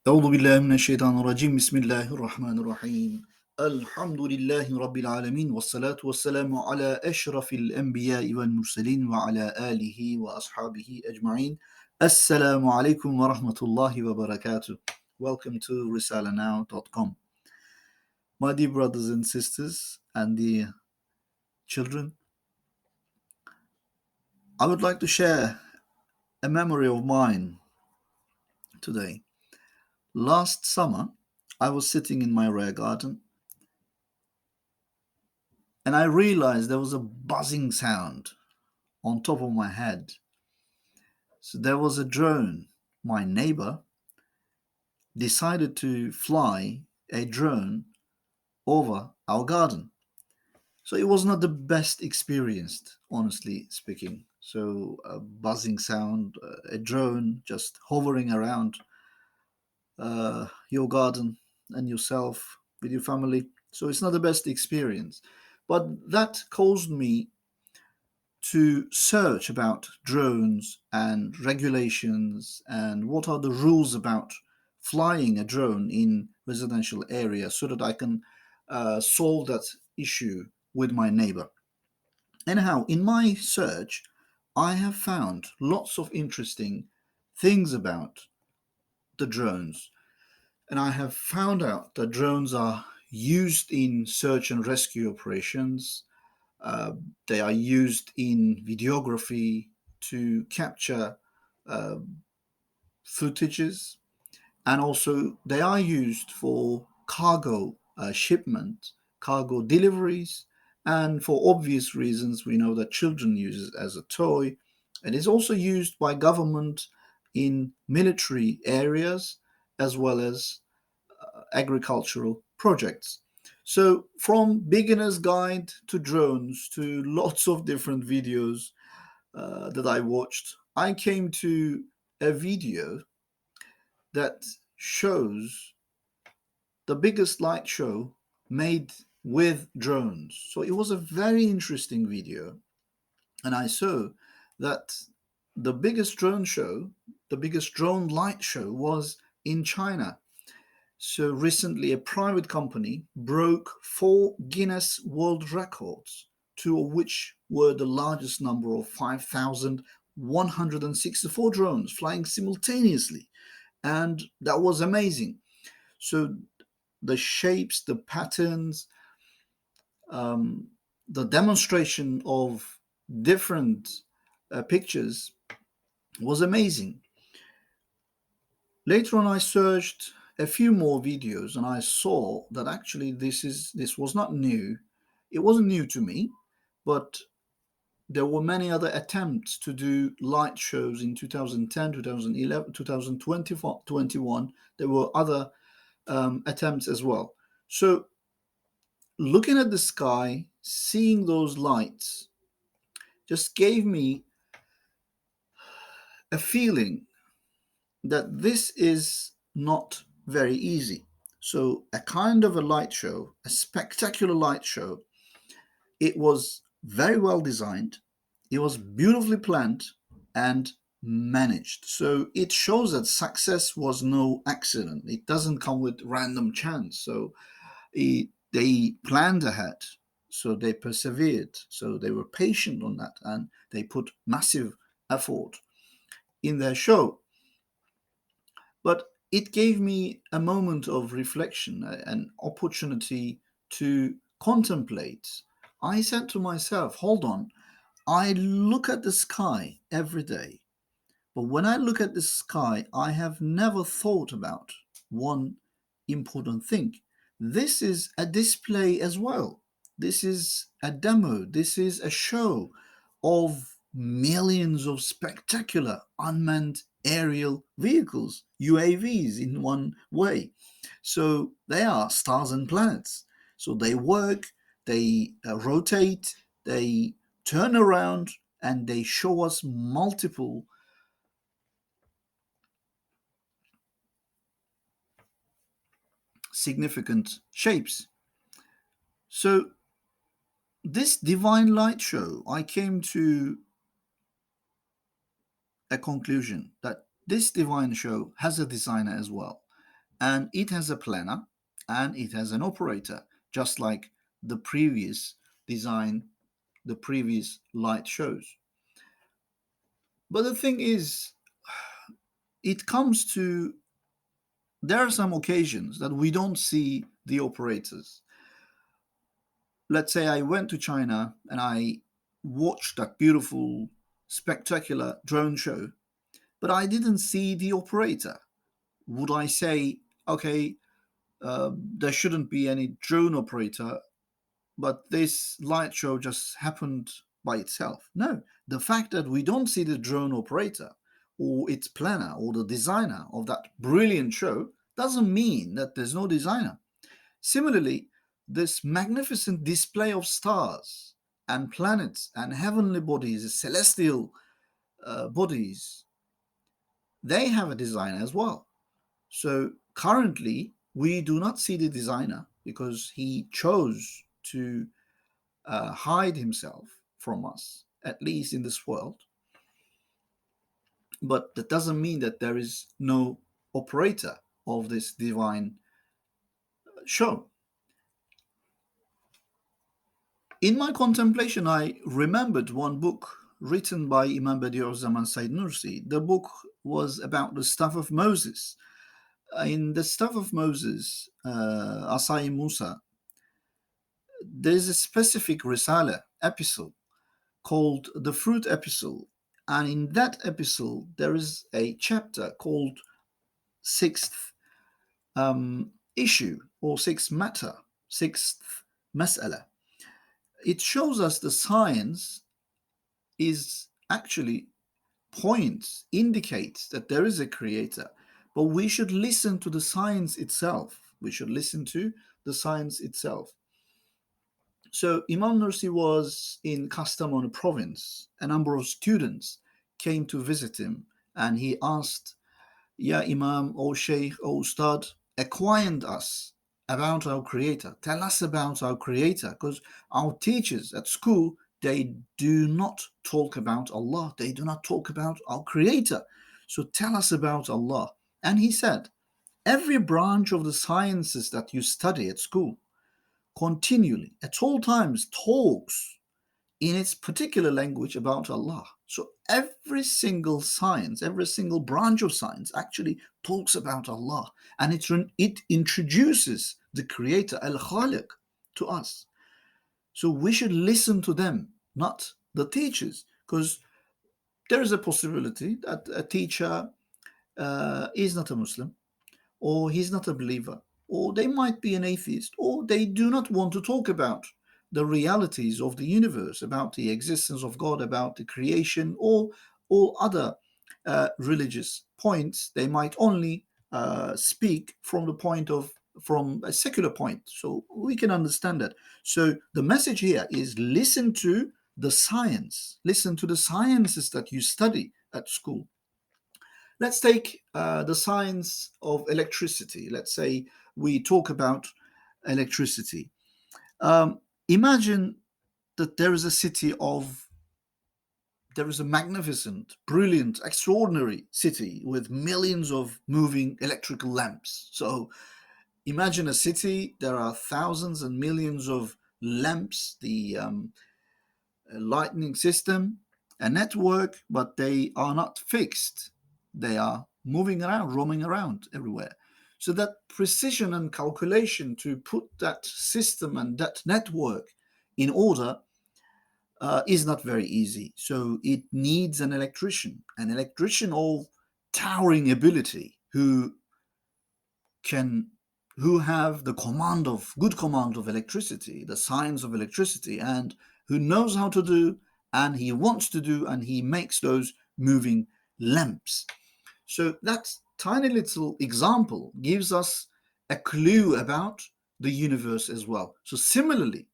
أعوذ بالله من الشيطان الرجيم بسم الله الرحمن الرحيم الحمد لله رب العالمين والصلاة والسلام على أشرف الأنبياء والمرسلين وعلى آله وأصحابه أجمعين. Assalamu alaikum wa rahmatullahi wa barakatuh. Welcome to risalanow.com. My dear brothers and sisters and dear children, I would like to share a memory of mine today. Last summer, I was sitting in my rear garden and I realized there was a buzzing sound on top of my head. So there was a drone. My neighbor decided to fly a drone over our garden. So it was not the best experience, honestly speaking. So a buzzing sound, a drone just hovering around your garden and yourself with your family. So it's not the best experience. But that caused me to search about drones and regulations and what are the rules about flying a drone in residential areas so that I can solve that issue with my neighbor. Anyhow, in my search, I have found lots of interesting things about the drones, and I have found out that drones are used in search and rescue operations. uh, they are used in videography to capture uh, footages, and also they are used for cargo shipment, cargo deliveries, and for obvious reasons, we know that children use it as a toy. It is also used by government in military areas as well as agricultural projects. So, from beginner's guide to drones to lots of different videos that I watched, I came to a video that shows the biggest light show made with drones. So, it was a very interesting video, and I saw that the biggest drone show, the biggest drone light show was in China. So recently, a private company broke four Guinness World Records, two of which were the largest number of 5,164 drones flying simultaneously. And that was amazing. So the shapes, the patterns, um, the demonstration of different pictures was amazing. Later on, I searched a few more videos and I saw that actually this was not new. It wasn't new to me, but there were many other attempts to do light shows in 2010, 2011, 2020, 21. There were other attempts as well. So looking at the sky, seeing those lights just gave me a feeling that this is not very easy. So, a kind of a light show, a spectacular light show, it was very well designed, it was beautifully planned and managed. So, it shows that success was no accident, it doesn't come with random chance. So, they planned ahead, so they persevered, so they were patient on that, and they put massive effort in their show. But it gave me a moment of reflection, an opportunity to contemplate. I said to myself, hold on, I look at the sky every day, but when I look at the sky, I have never thought about one important thing. This is a display as well. This is a demo. This is a show of millions of spectacular unmanned aerial vehicles, UAVs in one way. So they are stars and planets. So they work, they rotate, they turn around, and they show us multiple significant shapes. So, this divine light show, I came to a conclusion that this divine show has a designer as well. and it has a planner and it has an operator, just like the previous design, the previous light shows. But the thing is, it comes to there are some occasions that we don't see the operators. Let's say I went to China and I watched that beautiful, spectacular drone show, but I didn't see the operator. Would I say, okay, there shouldn't be any drone operator, but this light show just happened by itself? No, the fact that we don't see the drone operator or its planner or the designer of that brilliant show doesn't mean that there's no designer. Similarly, this magnificent display of stars and planets and heavenly bodies, celestial bodies, they have a designer as well. So currently, we do not see the designer because he chose to hide himself from us, at least in this world. But that doesn't mean that there is no operator of this divine show. In my contemplation, I remembered one book written by Imam Bediuzzaman Said Nursi. The book was about the staff of Moses. In the staff of Moses, Asai Musa, there's a specific risala, epistle, called the Fruit Epistle. And in that epistle, there is a chapter called Sixth Issue or Sixth Matter, Sixth Mas'ala. It shows us the science is actually indicates that there is a creator, but we should listen to the science itself. We should listen to the science itself. So Imam Nursi was in Kastamonu province. A number of students came to visit him, and he asked, Ya Imam, O Sheikh, O Ustad, acquaint us about our creator. Tell us about our creator, because our teachers at school, they do not talk about Allah. They do not talk about our creator. So tell us about Allah. And he said, every branch of the sciences that you study at school continually, at all times, talks in its particular language about Allah. So every single science, every single branch of science actually talks about Allah, and it introduces the creator, Al-Khaliq, to us. So we should listen to them, not the teachers, because there is a possibility that a teacher is not a Muslim, or he's not a believer, or they might be an atheist, or they do not want to talk about the realities of the universe, about the existence of God, about the creation, or all other religious points. They might only speak from a secular point. So we can understand that. So the message here is listen to the science, listen to the sciences that you study at school. Let's take the science of electricity. Let's say we talk about electricity. Imagine that there is a magnificent, brilliant, extraordinary city with millions of moving electrical lamps. So imagine a city, there are thousands and millions of lamps, the lightning system, a network, but they are not fixed. They are moving around, roaming around everywhere. So that precision and calculation to put that system and that network in order is not very easy. So it needs an electrician of towering ability who have the good command of electricity, the science of electricity, and who knows how to do, and he wants to do, and he makes those moving lamps. So that tiny little example gives us a clue about the universe as well. So similarly,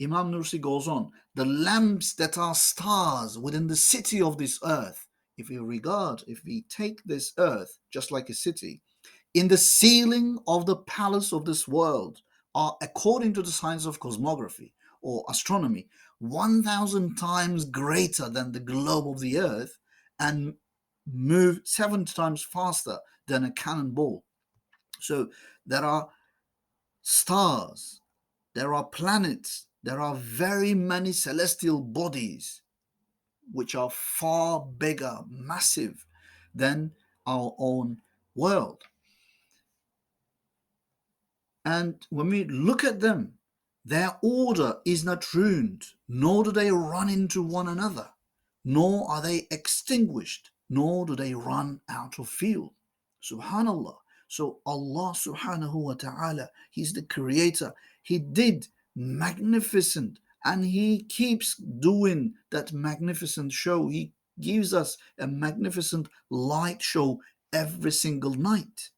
Imam Nursi goes on, the lamps that are stars within the city of this earth, if we take this earth just like a city, in the ceiling of the palace of this world are, according to the science of cosmography or astronomy, 1,000 times greater than the globe of the earth and move 7 times faster than a cannonball. So there are stars, there are planets, there are very many celestial bodies which are far bigger, massive than our own world. And when we look at them, their order is not ruined, nor do they run into one another, nor are they extinguished, nor do they run out of fuel. Subhanallah. So Allah subhanahu wa ta'ala, He's the creator. He did magnificent and He keeps doing that magnificent show. He gives us a magnificent light show every single night.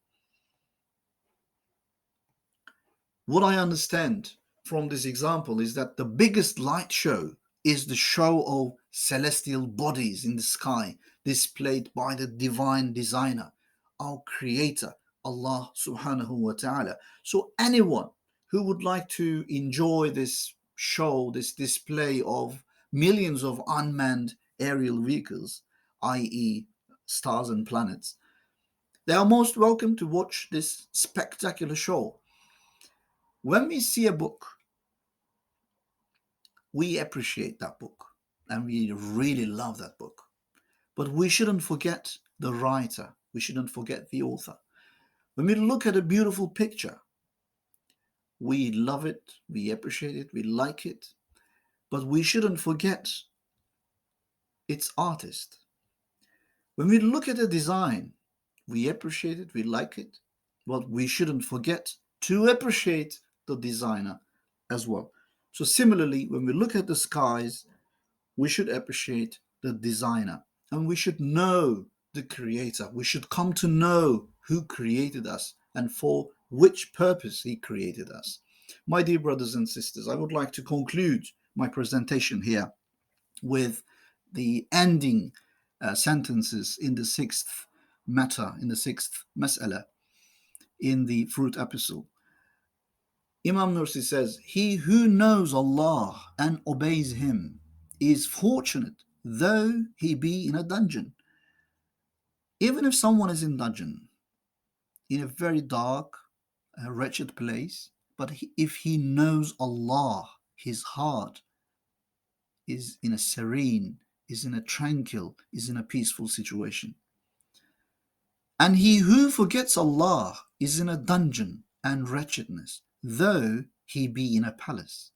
What I understand from this example is that the biggest light show is the show of celestial bodies in the sky displayed by the divine designer, our creator, Allah subhanahu wa ta'ala. So anyone who would like to enjoy this show, this display of millions of unmanned aerial vehicles, i.e. stars and planets, they are most welcome to watch this spectacular show. When we see a book, we appreciate that book and we really love that book. But we shouldn't forget the writer. We shouldn't forget the author. When we look at a beautiful picture, we love it, we appreciate it, we like it, but we shouldn't forget its artist. When we look at a design, we appreciate it, we like it, but we shouldn't forget to appreciate the designer as well. So similarly, when we look at the skies, we should appreciate the designer and we should know the creator. We should come to know who created us and for which purpose he created us. My dear brothers and sisters, I would like to conclude my presentation here with the ending sentences in the sixth matter, in the sixth mas'ala, in the fruit epistle. Imam Nursi says, "He who knows Allah and obeys Him is fortunate, though he be in a dungeon." Even if someone is in dungeon, in a very dark, wretched place, but if he knows Allah, his heart is in a serene, is in a tranquil, is in a peaceful situation. And he who forgets Allah is in a dungeon and wretchedness, though he be in a palace.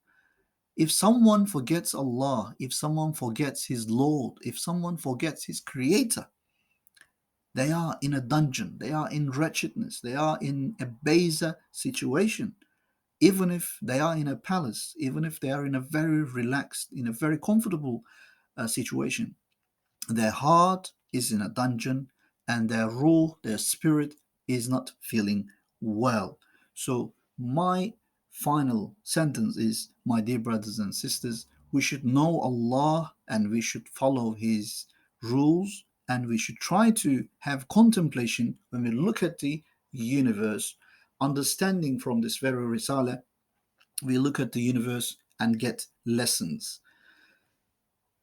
If someone forgets Allah, if someone forgets his Lord, if someone forgets his Creator, they are in a dungeon, they are in wretchedness, they are in a baser situation. Even if they are in a palace, even if they are in a very relaxed, in a very comfortable situation, their heart is in a dungeon and their ruh, their spirit is not feeling well. So my final sentence is, my dear brothers and sisters, we should know Allah and we should follow His rules and we should try to have contemplation when we look at the universe, understanding from this very risala, we look at the universe and get lessons.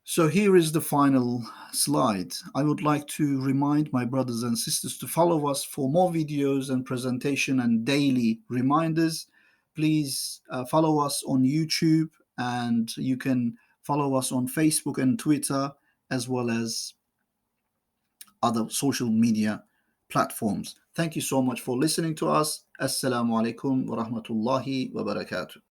So here is the final slide. I would like to remind my brothers and sisters to follow us for more videos and presentation and daily reminders. Please follow us on YouTube, and you can follow us on Facebook and Twitter, as well as other social media platforms. Thank you so much for listening to us. Assalamu alaikum wa rahmatullahi wa barakatuh.